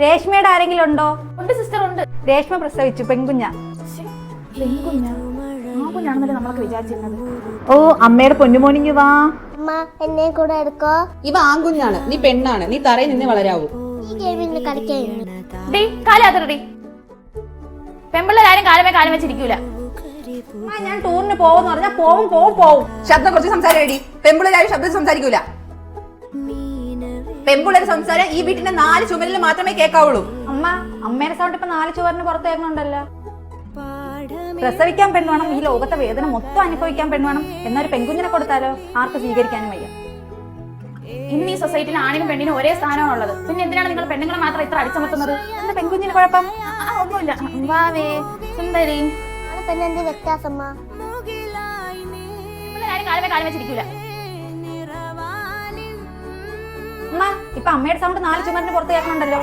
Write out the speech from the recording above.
രേഷ്മയുടെ ആരെങ്കിലും ഉണ്ടോ? ഉണ്ട് സിസ്റ്റർ ഉണ്ട്. രേഷ്മ പ്രസവിച്ചു പെൺകുഞ്ഞാ. കുഞ്ഞാണെന്നല്ലേ നമ്മളൊക്കെ വിചാരിച്ചിരുന്നത്. ഓ അമ്മയുടെ പൊന്നുമോനിങ് വാ. എന്നെ കൂടെ എടുക്കോ? ഇവ ആൺകുഞ്ഞാണ്, നീ പെണ്ണാണ്, നീ തറയിൽ നിന്ന് വളരാവൂ. ഈ ഗെയിമിന് കളിക്കാൻ പെമ്പിള്ളേരാരും കാലമേ വെച്ചിരിക്കൂല. ഞാൻ ടൂറിന് പോകുന്നു പറഞ്ഞാൽ പോവും. ശബ്ദം കുറച്ച് സംസാരിക്കടി. പെമ്പിള്ളേരാരും ശബ്ദം സംസാരിക്കൂല. പെമ്പിള്ളേര് സംസാരം ഈ വീട്ടിന്റെ 4 ചുമലിൽ മാത്രമേ കേൾക്കാവുള്ളൂ. അമ്മയുടെ സൗണ്ട് ഇപ്പൊ 4 ചുവരിന് പുറത്തേക്കുന്നുണ്ടല്ലോ. പ്രസവിക്കാൻ പെണ്ണ് വേണം, ഈ ലോകത്തെ വേദന മൊത്തം അനുഭവിക്കാൻ പെണ്ണ് വേണം. എന്നൊരു പെൺകുഞ്ഞിനെ കൊടുത്താലോ ആർക്ക് സ്വീകരിക്കാനും വയ്യ. ഇന്ന് ഈ സൊസൈറ്റിയിൽ ആണിനും പെണ്ണിനും ഒരേ സ്ഥാനമാണുള്ളത്. പിന്നെ എന്തിനാണ് നിങ്ങൾ പെണ്ണുങ്ങളെ മാത്രം ഇത്ര അടിച്ചമർത്തുന്നത്? എന്താ പെൺകുഞ്ഞിന് കുഴപ്പം? ഒന്നുമില്ല. വാവേ സുന്ദരി, പിന്നെ എന്ത് വ്യത്യാസമ്മ? പെമ്പിള്ളേരാരും കാലമേ വെച്ചിരിക്കൂല. ഇപ്പൊ അമ്മയുടെ സൗണ്ട് 4 ചുമരിന് പുറത്ത് കേൾക്കണുണ്ടല്ലോ.